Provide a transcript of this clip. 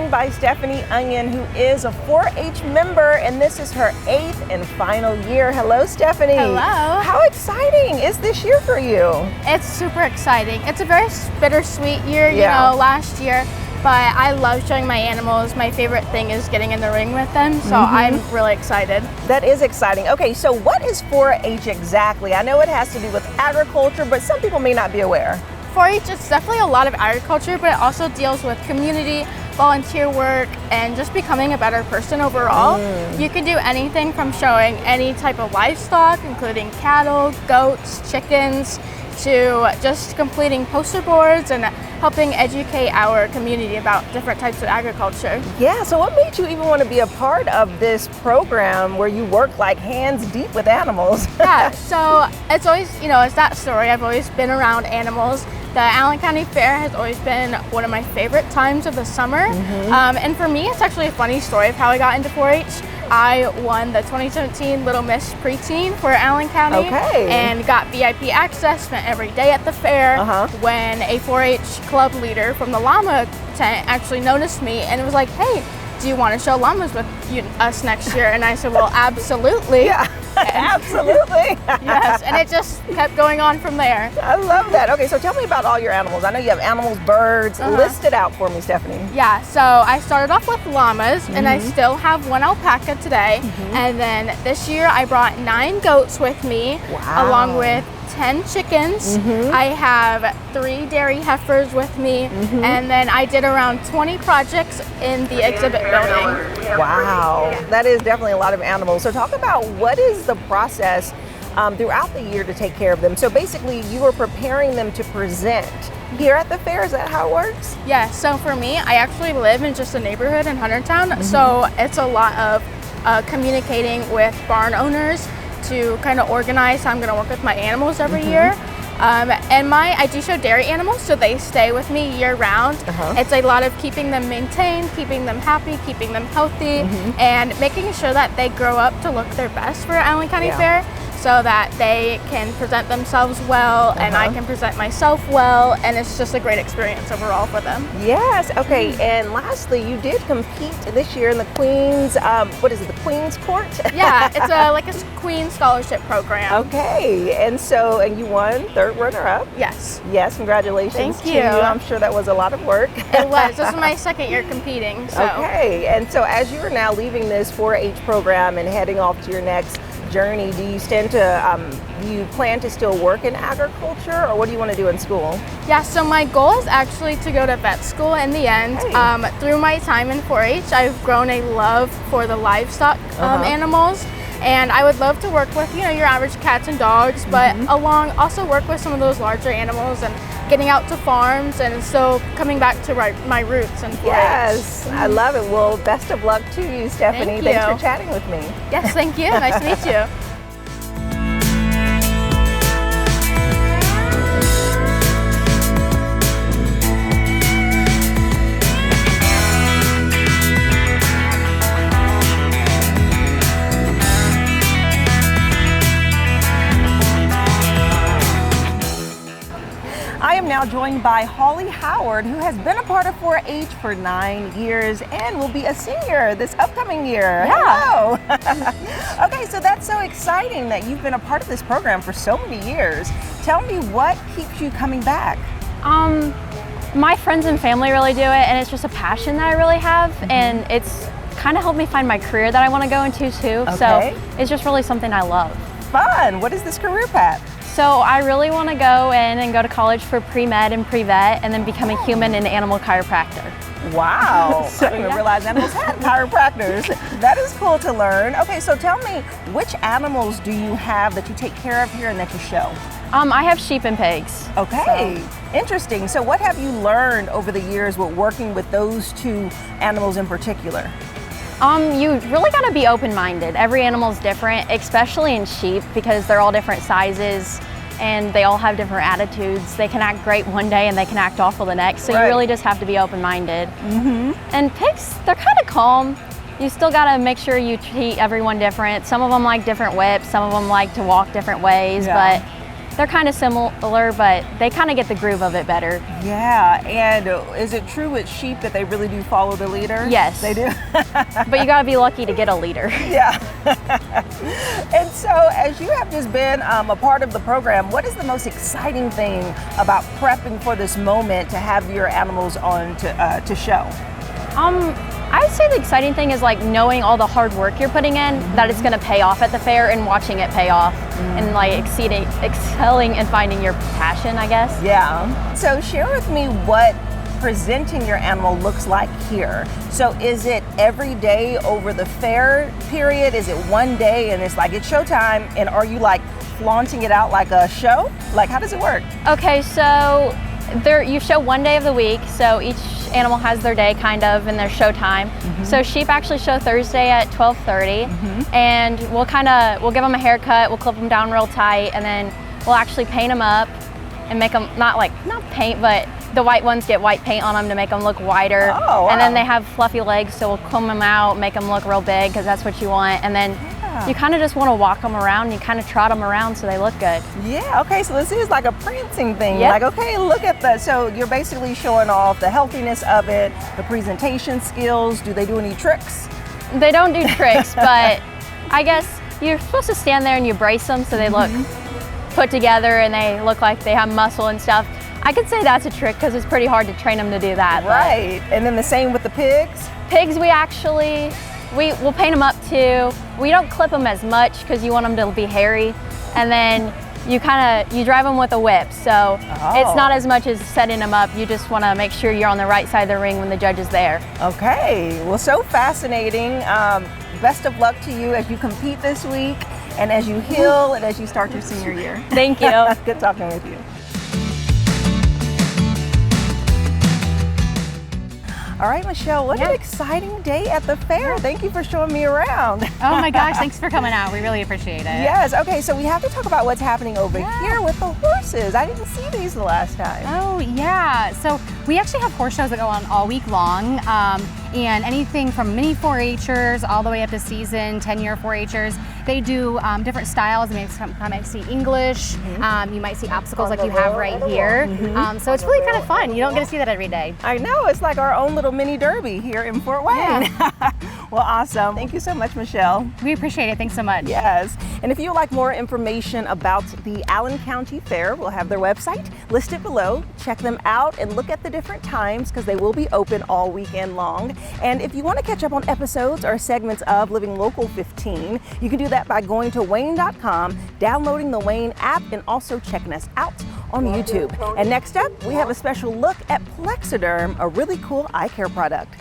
joined by Stephanie Onion, who is a 4-H member, and this is her 8th and final year. Hello, Stephanie. Hello. How exciting is this year for you? It's super exciting. It's a very bittersweet year, Yeah. you know, last year, but I love showing my animals. My favorite thing is getting in the ring with them, so I'm really excited. That is exciting. Okay, so what is 4-H exactly? I know it has to do with agriculture, but some people may not be aware. 4-H is definitely a lot of agriculture, but it also deals with community, volunteer work, and just becoming a better person overall. You can do anything from showing any type of livestock, including cattle, goats, chickens, to just completing poster boards and helping educate our community about different types of agriculture. Yeah, so what made you even want to be a part of this program where you work like hands deep with animals? Yeah, so it's always, you know, it's that story. I've always been around animals. The Allen County Fair has always been one of my favorite times of the summer. And for me, it's actually a funny story of how I got into 4-H. I won the 2017 Little Miss Preteen for Allen County and got VIP access, spent every day at the fair when a 4-H club leader from the llama tent actually noticed me and it was like, hey, do you want to show llamas with us next year? And I said, well, absolutely. Yeah, absolutely. Yes, and it just kept going on from there. I love that. Okay, so tell me about all your animals. I know you have animals, birds. List it out for me, Stephanie. Yeah, so I started off with llamas, and I still have 1 alpaca today. And then this year I brought 9 goats with me, along with 10 chickens. I have 3 dairy heifers with me, and then I did around 20 projects in the exhibit building. Wow, that is definitely a lot of animals. So talk about what is the process throughout the year to take care of them. So basically you are preparing them to present here at the fair. Is that how it works? Yeah, so for me, I actually live in just a neighborhood in Huntertown, so it's a lot of communicating with barn owners to kind of organize how I'm going to work with my animals every year. And I do show dairy animals, so they stay with me year round. It's a lot of keeping them maintained, keeping them happy, keeping them healthy, and making sure that they grow up to look their best for Allen County Fair, so that they can present themselves well and I can present myself well, and it's just a great experience overall for them. Yes, okay, and lastly, you did compete this year in the Queen's, what is it, the Queen's Court? Yeah, it's like a Queen Scholarship program. Okay, and you won 3rd runner-up. Yes. Yes, congratulations. Thank to you. I'm sure that was a lot of work. It was. This is my 2nd year competing. So. Okay, and so as you are now leaving this 4-H program and heading off to your next journey, do you plan to still work in agriculture, or what do you want to do in school? Yeah, so my goal is actually to go to vet school in the end. Through my time in 4-H, I've grown a love for the livestock animals, and I would love to work with, you know, your average cats and dogs, but also work with some of those larger animals and getting out to farms and still coming back to my roots in 4-H. Yes, I love it. Well, best of luck to you, Stephanie. Thank you. Thanks for chatting with me. Yes, thank you. Nice to meet you. I am now joined by Holly Howard, who has been a part of 4-H for 9 years and will be a senior this upcoming year. Yeah. Hello. Okay, so that's so exciting that you've been a part of this program for so many years. Tell me, what keeps you coming back? My friends and family really do it, and it's just a passion that I really have, and it's kind of helped me find my career that I want to go into too. So it's just really something I love. Fun. What is this career path? So I really want to go in and go to college for pre-med and pre-vet, and then become a human and animal chiropractor. Wow, I didn't even realize animals had chiropractors. That is cool to learn. Okay, so tell me, which animals do you have that you take care of here and that you show? I have sheep and pigs. Okay, interesting. So what have you learned over the years with working with those 2 animals in particular? You really got to be open-minded. Every animal's different, especially in sheep, because they're all different sizes and they all have different attitudes. They can act great one day and they can act awful the next. So you really just have to be open-minded. And pigs, they're kind of calm. You still got to make sure you treat everyone different. Some of them like different whips. Some of them like to walk different ways. But they're kind of similar, but they kind of get the groove of it better. Yeah, and is it true with sheep that they really do follow the leader? Yes. They do? But you gotta be lucky to get a leader. Yeah. And so, as you have just been a part of the program, what is the most exciting thing about prepping for this moment to have your animals on to show? I'd say the exciting thing is like knowing all the hard work you're putting in, that it's gonna pay off at the fair, and watching it pay off, and like excelling and finding your passion, I guess. Yeah. So share with me what presenting your animal looks like here. So is it every day over the fair period? Is it one day and it's like it's showtime, and are you like flaunting it out like a show? Like, how does it work? Okay, so you show one day of the week, so each animal has their day kind of and their show time. So sheep actually show Thursday at 12:30, and we'll give them a haircut, we'll clip them down real tight, and then we'll actually paint them up and make them not paint, but the white ones get white paint on them to make them look whiter. Oh, wow. And then they have fluffy legs, so we'll comb them out, make them look real big because that's what you want. And then you kind of just want to walk them around, you kind of trot them around so they look good. Yeah, okay, so this is like a prancing thing. Yep. Like, okay, look at that. So you're basically showing off the healthiness of it, the presentation skills. Do they do any tricks? They don't do tricks, but I guess you're supposed to stand there and you brace them so they look put together and they look like they have muscle and stuff. I could say that's a trick because it's pretty hard to train them to do that. Right, and then the same with the pigs? Pigs, we'll paint them up too. We don't clip them as much because you want them to be hairy, and then you drive them with a whip, so it's not as much as setting them up. You just want to make sure you're on the right side of the ring when the judge is there. Okay, well, so fascinating. Best of luck to you as you compete this week, and as you heal, and as you start your senior year. Thank you. Good talking with you. All right, Michelle, what an exciting day at the fair. Thank you for showing me around. Oh my gosh, thanks for coming out. We really appreciate it. Yes, okay, so we have to talk about what's happening over here with the horses. I didn't see these the last time. Oh yeah, so we actually have horse shows that go on all week long, and anything from mini 4-H'ers all the way up to season 10-year 4-H'ers. They do different styles. You might see English, you might see obstacles like you have right here. So it's really kind of fun. You don't get to see that every day. I know, it's like our own little mini derby here in Fort Wayne. Yeah. Well, awesome. Thank you so much, Michelle. We appreciate it. Thanks so much. Yes, and if you'd like more information about the Allen County Fair, we'll have their website listed below. Check them out and look at the different times because they will be open all weekend long. And if you want to catch up on episodes or segments of Living Local 15, you can do that by going to WANE.com, downloading the WANE app, and also checking us out on YouTube. And next up, we have a special look at Plexiderm, a really cool eye care product.